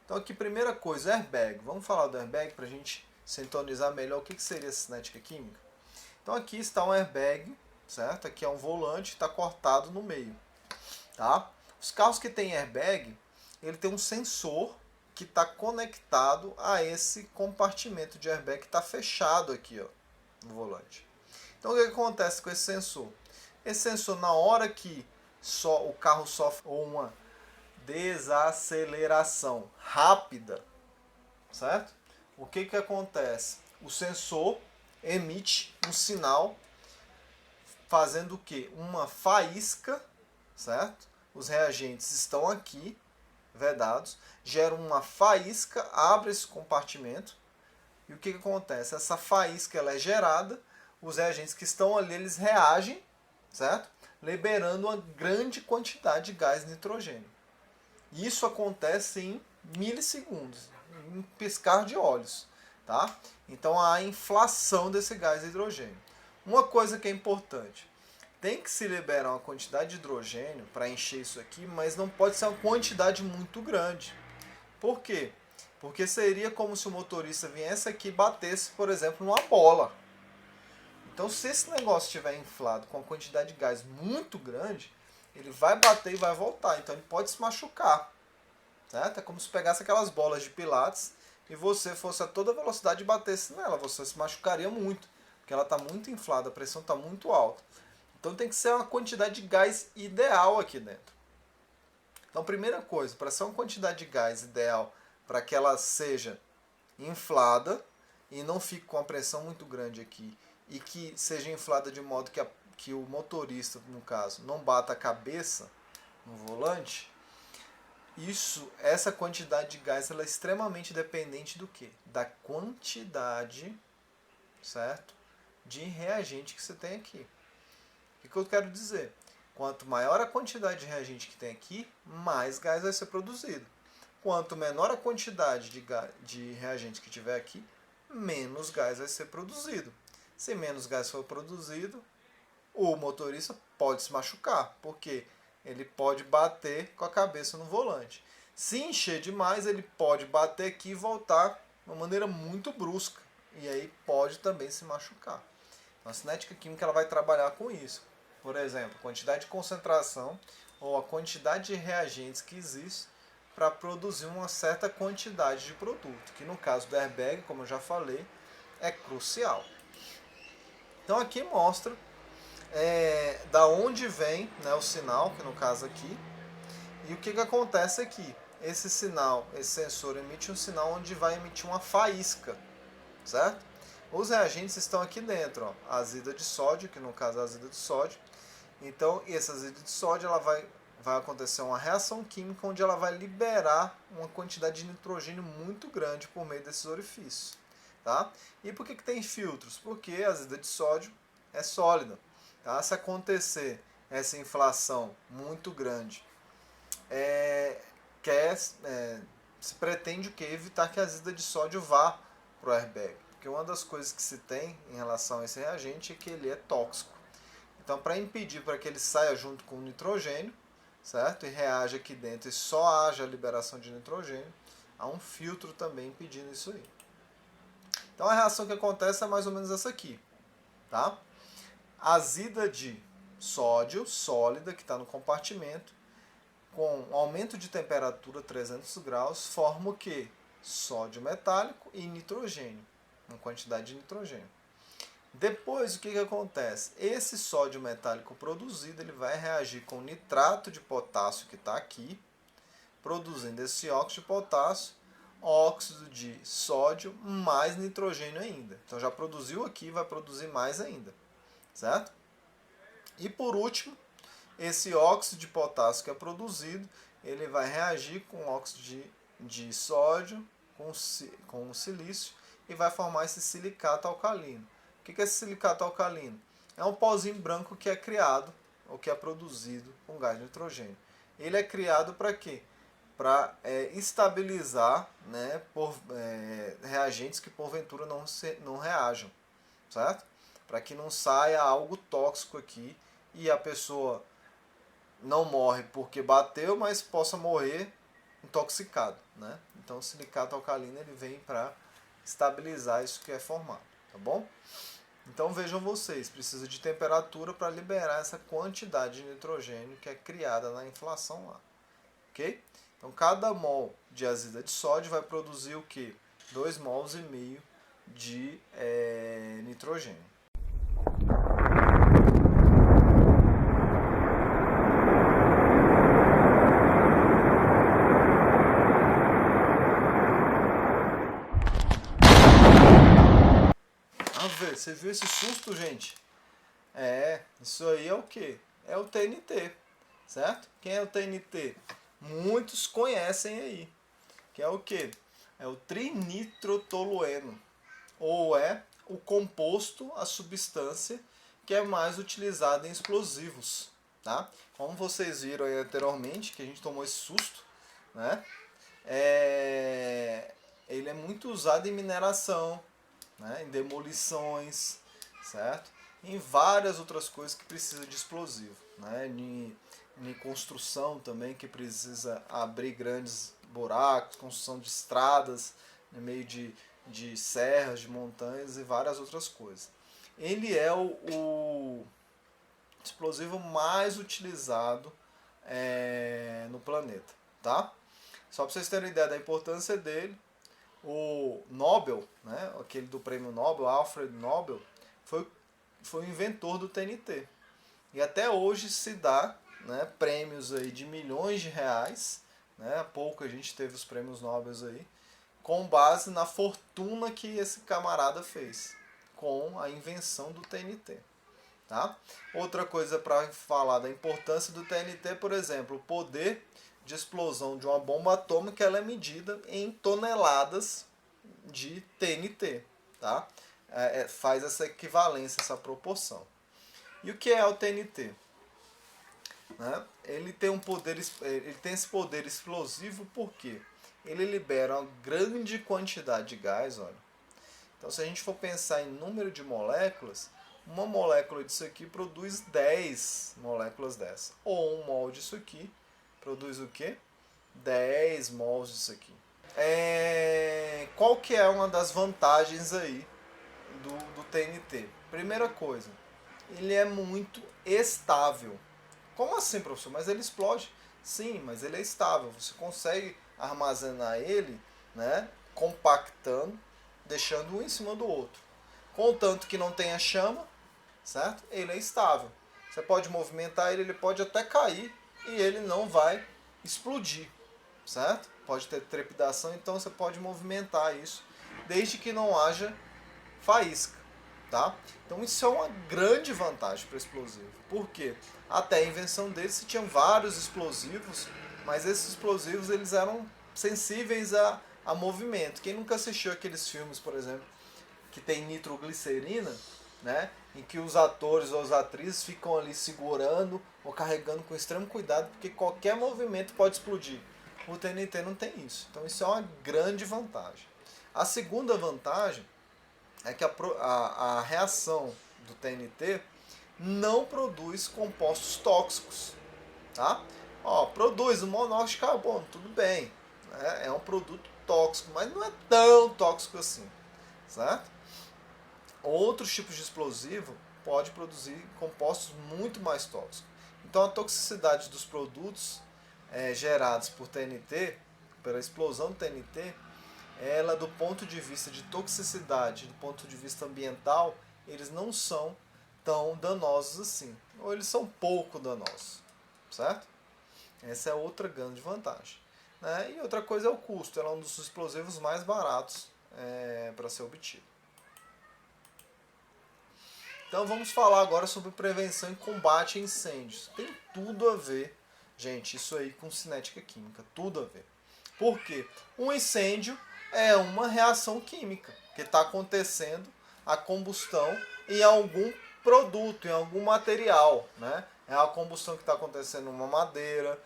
Então aqui, primeira coisa, airbag. Vamos falar do airbag para a gente sintonizar melhor o que seria essa cinética química. Então aqui está um airbag, certo? Aqui é um volante, está cortado no meio, tá? Os carros que têm airbag, ele tem um sensor que está conectado a esse compartimento de airbag que está fechado aqui, ó, no volante. Então o que acontece com esse sensor? Esse sensor, na hora que o carro sofre uma desaceleração rápida, certo? O que acontece? O sensor emite um sinal fazendo o que? Uma faísca, certo? Os reagentes estão aqui, vedados, gera uma faísca, abre esse compartimento, e o que acontece? Essa faísca ela é gerada, os reagentes que estão ali, eles reagem, certo? Liberando uma grande quantidade de gás nitrogênio. Isso acontece em milissegundos, em piscar de olhos, tá? Então há a inflação desse gás hidrogênio. Uma coisa que é importante, tem que se liberar uma quantidade de hidrogênio para encher isso aqui, mas não pode ser uma quantidade muito grande. Por quê? Porque seria como se o motorista viesse aqui e batesse, por exemplo, numa bola. Então, se esse negócio estiver inflado com uma quantidade de gás muito grande, ele vai bater e vai voltar. Então, ele pode se machucar. Certo? É como se pegasse aquelas bolas de pilates e você fosse a toda velocidade e batesse nela. Você se machucaria muito, porque ela está muito inflada, a pressão está muito alta. Então, tem que ser uma quantidade de gás ideal aqui dentro. Então, primeira coisa, para ser uma quantidade de gás ideal para que ela seja inflada e não fique com a pressão muito grande aqui e que seja inflada de modo que o motorista, no caso, não bata a cabeça no volante, essa quantidade de gás ela é extremamente dependente do quê? Da quantidade, certo? De reagente que você tem aqui. O que eu quero dizer? Quanto maior a quantidade de reagente que tem aqui, mais gás vai ser produzido. Quanto menor a quantidade de reagente que tiver aqui, menos gás vai ser produzido. Se menos gás for produzido, o motorista pode se machucar, porque ele pode bater com a cabeça no volante. Se encher demais, ele pode bater aqui e voltar de uma maneira muito brusca. E aí pode também se machucar. Então, a cinética química ela vai trabalhar com isso. Por exemplo, a quantidade de concentração ou a quantidade de reagentes que existe para produzir uma certa quantidade de produto, que no caso do airbag, como eu já falei, é crucial. Então aqui mostra da onde vem, né, o sinal, que no caso aqui, e o que acontece aqui. Esse sinal, esse sensor emite um sinal onde vai emitir uma faísca, certo? Os reagentes estão aqui dentro, ó, a azida de sódio, que no caso é a azida de sódio. Então, essa azida de sódio ela vai acontecer uma reação química onde ela vai liberar uma quantidade de nitrogênio muito grande por meio desses orifícios. Tá? E por que tem filtros? Porque a azida de sódio é sólida. Tá? Se acontecer essa inflação muito grande, se pretende o que? Evitar que a azida de sódio vá para o airbag. Porque uma das coisas que se tem em relação a esse reagente é que ele é tóxico. Então, para impedir para que ele saia junto com o nitrogênio, certo? E reaja aqui dentro e só haja a liberação de nitrogênio, há um filtro também impedindo isso aí. Então, a reação que acontece é mais ou menos essa aqui, tá? Azida de sódio sólida, que está no compartimento, com aumento de temperatura 300 graus, forma o quê? Sódio metálico e nitrogênio, uma quantidade de nitrogênio. Depois, o que acontece? Esse sódio metálico produzido ele vai reagir com o nitrato de potássio que está aqui, produzindo esse óxido de potássio, óxido de sódio, mais nitrogênio ainda. Então já produziu aqui, vai produzir mais ainda, certo? E por último, esse óxido de potássio que é produzido, ele vai reagir com óxido de sódio, com o silício, e vai formar esse silicato alcalino. O que é esse silicato alcalino? É um pozinho branco que é criado, ou que é produzido com gás de nitrogênio. Ele é criado para quê? Para estabilizar, né, reagentes que porventura não reajam, certo? Para que não saia algo tóxico aqui e a pessoa não morre porque bateu, mas possa morrer intoxicado, né? Então o silicato alcalino ele vem para estabilizar isso que é formado, tá bom? Então vejam vocês, precisa de temperatura para liberar essa quantidade de nitrogênio que é criada na inflação lá, ok? Então cada mol de azida de sódio vai produzir o que? 2 mols e meio de nitrogênio. Você viu esse susto, gente? Isso aí é o que? É o TNT, certo? Quem é o TNT? Muitos conhecem aí. Que é o que? É o trinitrotolueno. Ou é o composto, a substância que é mais utilizada em explosivos, tá? Como vocês viram aí anteriormente, que a gente tomou esse susto, né? Ele é muito usado em mineração, né? Em demolições, certo? Em várias outras coisas que precisam de explosivo, né? Em construção também, que precisa abrir grandes buracos, construção de estradas no meio de serras, de montanhas e várias outras coisas. Ele é o explosivo mais utilizado no planeta, tá? Só para vocês terem ideia da importância dele, o Nobel, né, aquele do prêmio Nobel, Alfred Nobel, foi o inventor do TNT. E até hoje se dá, né, prêmios aí de milhões de reais, né, há pouco a gente teve os prêmios Nobel aí, com base na fortuna que esse camarada fez com a invenção do TNT. Tá? Outra coisa para falar da importância do TNT, por exemplo, o poder de explosão de uma bomba atômica ela é medida em toneladas de TNT. Tá? Faz essa equivalência, essa proporção. E o que é o TNT? Né? Ele tem esse poder explosivo porque ele libera uma grande quantidade de gás. Olha. Então, se a gente for pensar em número de moléculas, uma molécula disso aqui produz 10 moléculas dessa. Ou um mol disso aqui produz o quê? 10 mols disso aqui. Qual que é uma das vantagens aí do TNT? Primeira coisa, ele é muito estável. Como assim, professor? Mas ele explode. Sim, mas ele é estável. Você consegue armazenar ele, né, compactando, deixando um em cima do outro. Contanto que não tenha chama, certo? Ele é estável. Você pode movimentar ele, ele pode até cair e ele não vai explodir, certo? Pode ter trepidação, então você pode movimentar isso, desde que não haja faísca, tá? Então isso é uma grande vantagem para o explosivo. Por quê? Até a invenção dele se tinham vários explosivos, mas esses explosivos eles eram sensíveis a movimento. Quem nunca assistiu aqueles filmes, por exemplo, que tem nitroglicerina, né, em que os atores ou as atrizes ficam ali segurando ou carregando com extremo cuidado, porque qualquer movimento pode explodir. O TNT não tem isso. Então isso é uma grande vantagem. A segunda vantagem é que a reação do TNT não produz compostos tóxicos. Tá? Produz o monóxido de carbono, tudo bem. Né? É um produto tóxico, mas não é tão tóxico assim. Certo? Outros tipos de explosivo pode produzir compostos muito mais tóxicos. Então a toxicidade dos produtos gerados por TNT, pela explosão do TNT, ela do ponto de vista de toxicidade, do ponto de vista ambiental, eles não são tão danosos assim. Ou eles são pouco danosos. Certo? Essa é outra grande vantagem. Né? E outra coisa é o custo. Ela é um dos explosivos mais baratos para ser obtido. Então vamos falar agora sobre prevenção e combate a incêndios. Tem tudo a ver, gente, isso aí com cinética química, tudo a ver. Por quê? Um incêndio é uma reação química, que está acontecendo a combustão em algum produto, em algum material. Né? É a combustão que está acontecendo numa madeira,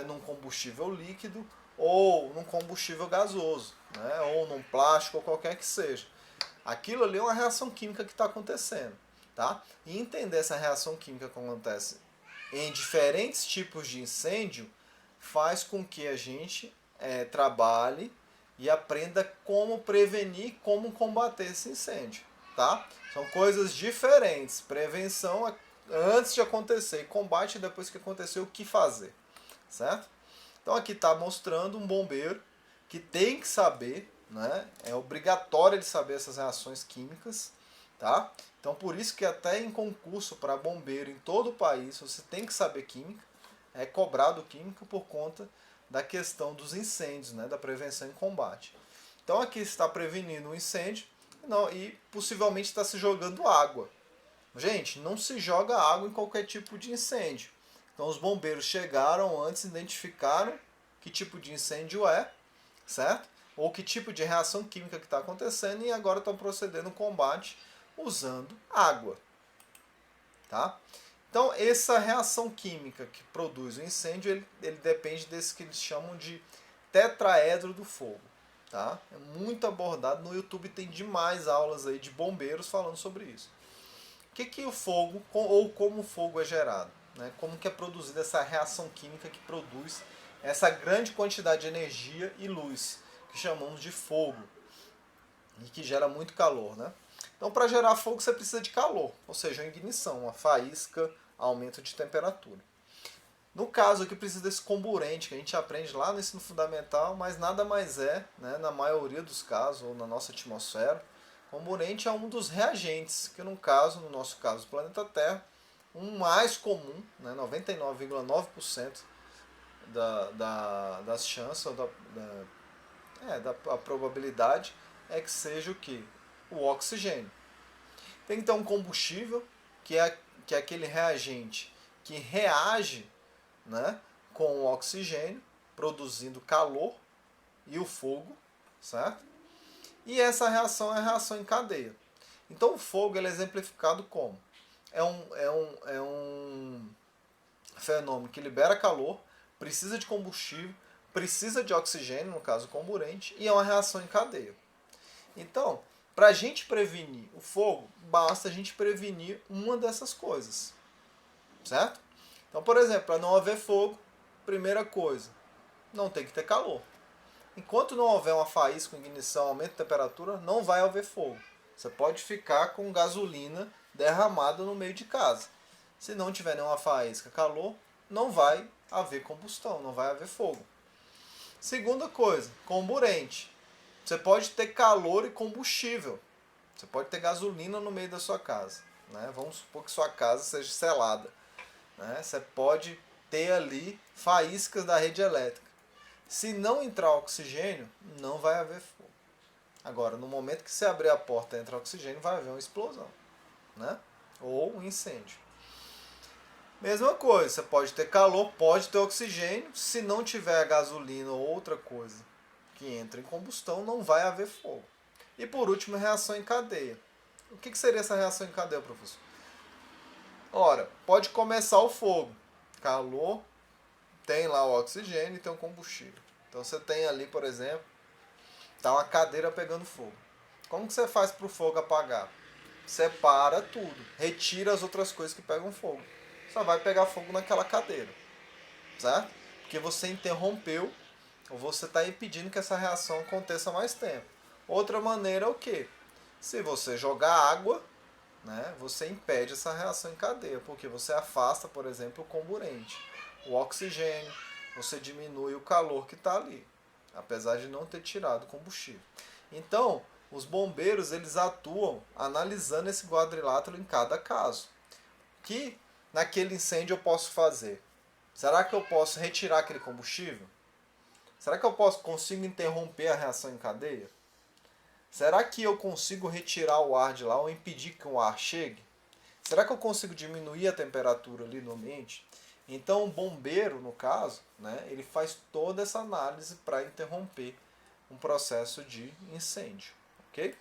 num combustível líquido ou num combustível gasoso, né? Ou num plástico ou qualquer que seja. Aquilo ali é uma reação química que está acontecendo. Tá? E entender essa reação química que acontece em diferentes tipos de incêndio faz com que a gente trabalhe e aprenda como prevenir, como combater esse incêndio, tá? São coisas diferentes. Prevenção é antes de acontecer e combate depois que aconteceu, o que fazer, certo? Então aqui está mostrando um bombeiro que tem que saber, né? É obrigatório ele saber essas reações químicas, tá? Então por isso que até em concurso para bombeiro em todo o país você tem que saber química, é cobrado química por conta da questão dos incêndios, né? Da prevenção e combate. Então aqui está prevenindo um incêndio e possivelmente está se jogando água. Gente, não se joga água em qualquer tipo de incêndio. Então os bombeiros chegaram antes, identificaram que tipo de incêndio é, certo? Ou que tipo de reação química que está acontecendo e agora estão procedendo ao combate usando água, tá? Então essa reação química que produz o incêndio, ele depende desse que eles chamam de tetraedro do fogo, tá? É muito abordado, no YouTube tem demais aulas aí de bombeiros falando sobre isso. O que o fogo, ou como o fogo é gerado? Né? Como que é produzida essa reação química que produz essa grande quantidade de energia e luz, que chamamos de fogo, e que gera muito calor. Né? Então, para gerar fogo, você precisa de calor, ou seja, uma ignição, uma faísca, aumento de temperatura. No caso aqui, precisa desse comburente, que a gente aprende lá no ensino fundamental, mas nada mais é, né, na maioria dos casos, ou na nossa atmosfera, comburente é um dos reagentes, que no nosso caso, o planeta Terra, um mais comum, né, 99,9% das chances, da probabilidade é que seja o que? O oxigênio. Tem então um combustível, que é aquele reagente que reage, né, com o oxigênio, produzindo calor e o fogo, certo? E essa reação é a reação em cadeia. Então o fogo ele é exemplificado como? É um fenômeno que libera calor, precisa de combustível, precisa de oxigênio, no caso comburente, e é uma reação em cadeia. Então, para a gente prevenir o fogo, basta a gente prevenir uma dessas coisas, certo? Então, por exemplo, para não haver fogo, primeira coisa, não tem que ter calor. Enquanto não houver uma faísca com ignição, aumento de temperatura, não vai haver fogo. Você pode ficar com gasolina derramada no meio de casa. Se não tiver nenhuma faísca, calor, não vai haver combustão, não vai haver fogo. Segunda coisa, comburente. Você pode ter calor e combustível. Você pode ter gasolina no meio da sua casa. Né? Vamos supor que sua casa seja selada. Né? Você pode ter ali faíscas da rede elétrica. Se não entrar oxigênio, não vai haver fogo. Agora, no momento que você abrir a porta e entrar oxigênio, vai haver uma explosão, né? Ou um incêndio. Mesma coisa, você pode ter calor, pode ter oxigênio. Se não tiver gasolina ou outra coisa que entra em combustão, não vai haver fogo. E por último, reação em cadeia. O que seria essa reação em cadeia, professor? Ora, pode começar o fogo. Calor, tem lá o oxigênio e tem o combustível. Então você tem ali, por exemplo, tá uma cadeira pegando fogo. Como que você faz para o fogo apagar? Separa tudo, retira as outras coisas que pegam fogo. Só vai pegar fogo naquela cadeira, certo? Porque você interrompeu ou você está impedindo que essa reação aconteça mais tempo. Outra maneira é o quê? Se você jogar água, né, você impede essa reação em cadeia, porque você afasta, por exemplo, o comburente, o oxigênio, você diminui o calor que está ali, apesar de não ter tirado o combustível. Então, os bombeiros eles atuam analisando esse quadrilátero em cada caso. Que naquele incêndio eu posso fazer? Será que eu posso retirar aquele combustível? Será que eu consigo interromper a reação em cadeia? Será que eu consigo retirar o ar de lá ou impedir que o ar chegue? Será que eu consigo diminuir a temperatura ali no ambiente? Então o bombeiro, no caso, né, ele faz toda essa análise para interromper um processo de incêndio. Ok?